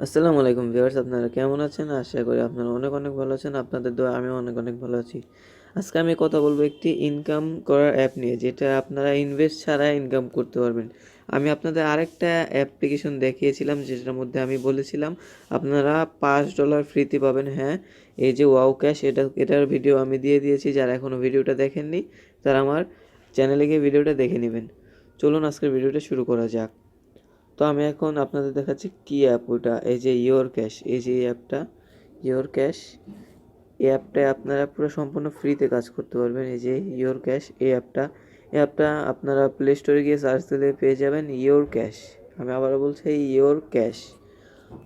আসসালামু আলাইকুম ভিউয়ার্স, আপনারা কেমন আছেন? আশা করি আপনারা অনেক অনেক ভালো আছেন। আপনাদের দোয়ায় আমিও অনেক অনেক ভালো আছি। আজকে আমি কথা বলবো একটি ইনকাম করার অ্যাপ নিয়ে, যেটা আপনারা ইনভেস্ট ছাড়া ইনকাম করতে পারবেন। আমি আপনাদের আরেকটা অ্যাপ্লিকেশন দেখিয়েছিলাম, যেটার মধ্যে আমি বলেছিলাম আপনারা $5 ফ্রিতে পাবেন। হ্যাঁ, এই যে ওয়াও ক্যাশ, এটার ভিডিও আমি দিয়ে দিয়েছি। যারা এখনও ভিডিওটা দেখেননি তারা আমার চ্যানেলে গিয়ে ভিডিওটা দেখে নেবেন। চলুন আজকের ভিডিওটা শুরু করা যাক। তো আমি এখন আপনাদের দেখাচ্ছি কি অ্যাপ ওটা। এই যে ইওর ক্যাশ, এই যে এই অ্যাপটা ইওর ক্যাশ, এই অ্যাপটায় আপনারা পুরো সম্পূর্ণ ফ্রিতে কাজ করতে পারবেন। এই যে ইওর ক্যাশ এই অ্যাপটা আপনারা প্লে স্টোরে গিয়ে সার্চ দিলে পেয়ে যাবেন ইওর ক্যাশ। আমি আবারও বলছি ইওর ক্যাশ।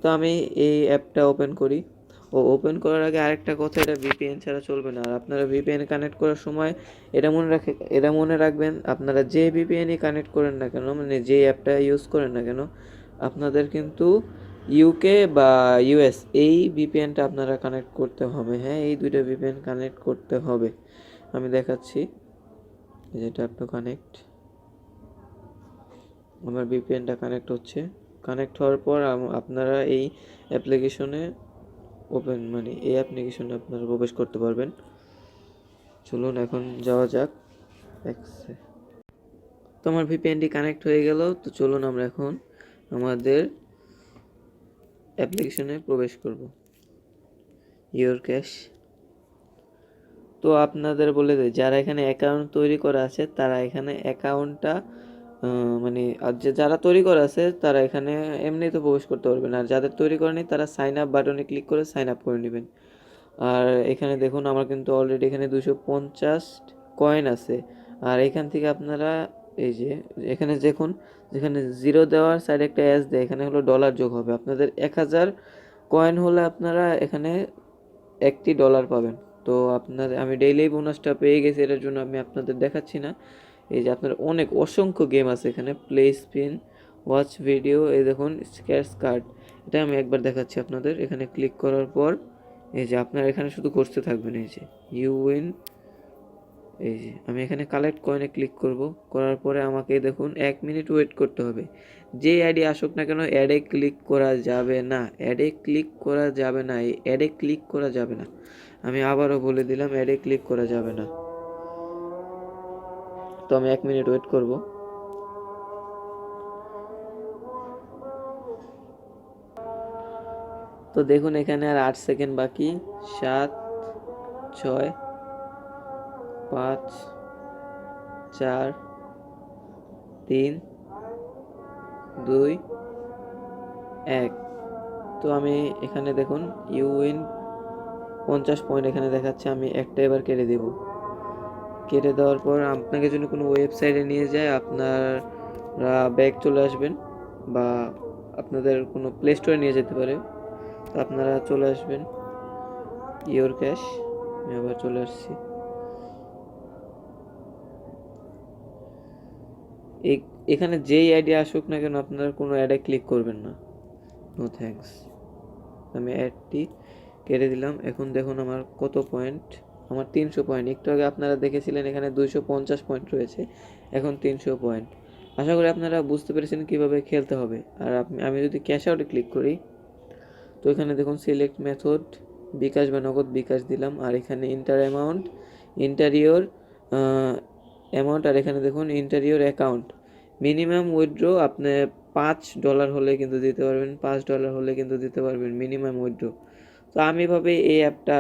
তো আমি এই অ্যাপটা ওপেন করি। ওপেন করার আগে আরেকটা কথা, এটা ভিপিএন ছাড়া চলবে না। আর আপনারা ভিপিএন কানেক্ট করার সময় এটা মনে রাখবেন, আপনারা যে ভিপিএনই কানেক্ট করেন না কেন, মানে যে অ্যাপটা ইউজ করেন না কেন, আপনাদের কিন্তু ইউকে বা ইউএস এই ভিপিএনটা আপনারা কানেক্ট করতে হবে। হ্যাঁ, এই দুইটা ভিপিএন কানেক্ট করতে হবে। আমি দেখাচ্ছি, যেটা ট্যাপ কানেক্ট, আমার ভিপিএনটা কানেক্ট হচ্ছে। কানেক্ট হওয়ার পর আপনারা এই অ্যাপ্লিকেশনে এই অ্যাপ্লিকেশনে আপনারা প্রবেশ করতে পারবেন। চলুন এখন যাওয়া যাক। তো আমার ভিপিএনটি কানেক্ট হয়ে গেল। তো চলুন আমরা এখন আমাদের অ্যাপ্লিকেশনে প্রবেশ করব, ইওর ক্যাশ। তো আপনাদের বলে দেয়, যারা এখানে অ্যাকাউন্ট তৈরি করা আছে তারা এখানে অ্যাকাউন্টটা যারা তৈরি করা আছে তারা এখানে এমনি তো প্রবেশ করতে পারবেন। আর যাদের তৈরি করেনি তারা সাইন আপ বাটনে ক্লিক করে সাইন আপ করে নেবেন। আর এখানে দেখুন, আমার কিন্তু অলরেডি এখানে 250 কয়েন আছে। আর এখান থেকে আপনারা এই যে এখানে দেখুন, যেখানে জিরো দেওয়ার সাইডে একটা অ্যাজ দেয়, এখানে হলো ডলার যোগ হবে। আপনাদের 1000 কয়েন হলে আপনারা এখানে $1 পাবেন। তো আমি ডেইলি বোনাসটা পেয়ে গেছি, এটার জন্য আমি আপনাদের দেখাচ্ছি না। এই যে আপনার অসংখ্য গেম আছে এখানে, প্লে স্পিন, ওয়াচ ভিডিও, এই দেখুন স্ক্র্যাচ কার্ড। এটা আমি একবার দেখাচ্ছি আপনাদের। এখানে ক্লিক করার পর এই যে আপনার এখানে শুধু করতে থাকবেন, এই যে ইউ উইন। এই যে আমি এখানে কালেক্ট কয়েনে ক্লিক করব। করার পরে আমাকে দেখুন 1 মিনিট ওয়েট করতে হবে। যে অ্যাডে আসুক না কেন, অ্যাডে ক্লিক করা যাবে না, অ্যাডে ক্লিক করা যাবে না, এই অ্যাডে ক্লিক করা যাবে না। আমি আবারও বলে দিলাম, অ্যাডে ক্লিক করা যাবে না। তো আমি 1 মিনিট ওয়েট করব। তো দেখুন এখানে আর 8 সেকেন্ড বাকি। 7, 6, 5, 4, 3, 2, 1। তো আমি এখানে দেখুন ইউ উইন 50 পয়েন্ট এখানে দেখাচ্ছে। আমি একটা এবার কেটে দেব। কেটে দেওয়ার পর আপনাকে যদি কোনো ওয়েবসাইটে নিয়ে যায়, আপনারা ব্যাক চলে আসবেন, বা আপনাদের কোনো প্লে স্টোরে নিয়ে যেতে পারে। তো আপনারা চলে আসবেন ইওর ক্যাশ। আমি আবার চলে আসছি। এখানে যেই আইডি আসুক না কেন, আপনারা কোনো অ্যাডে ক্লিক করবেন না। No thanks. আমি অ্যাডটি কেটে দিলাম। এখন দেখুন আমার কত পয়েন্ট, আমার 300 পয়েন্ট। একটু আগে আপনারা দেখেছিলেন এখানে 250 পয়েন্ট রয়েছে, এখন 300 পয়েন্ট। আশা করি আপনারা বুঝতে পেরেছেন কিভাবে খেলতে হবে। আর আমি যদি ক্যাশ আউটে ক্লিক করি, তো এখানে দেখুন সিলেক্ট মেথড, বিকাশ বা নগদ, বিকাশ দিলাম। আর এখানে ইন্টার অ্যামাউন্ট, ইন্টারিয়র অ্যামাউন্ট, আর এখানে দেখুন ইন্টারিয়র অ্যাকাউন্ট। মিনিমাম উইথড্র আপনি $5 হলে কিন্তু দিতে পারবেন, $5 হলে কিন্তু দিতে পারবেন মিনিমাম উইথড্র। তো আমি ভাবি এই অ্যাপটা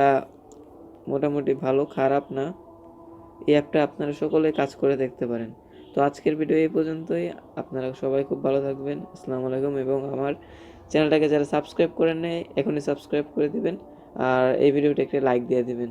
মোটামুটি ভালো, খারাপ না। এই অ্যাপটা আপনারা সকলে কাজ করে দেখতে পারেন। তো আজকের ভিডিও এই পর্যন্তই। আপনারা সবাই খুব ভালো থাকবেন। আসসালামু আলাইকুম। এবং আমার চ্যানেলটাকে যারা সাবস্ক্রাইব করেন নাই, এখনই সাবস্ক্রাইব করে দিবেন। আর এই ভিডিওটা একটা লাইক দিয়ে দিবেন।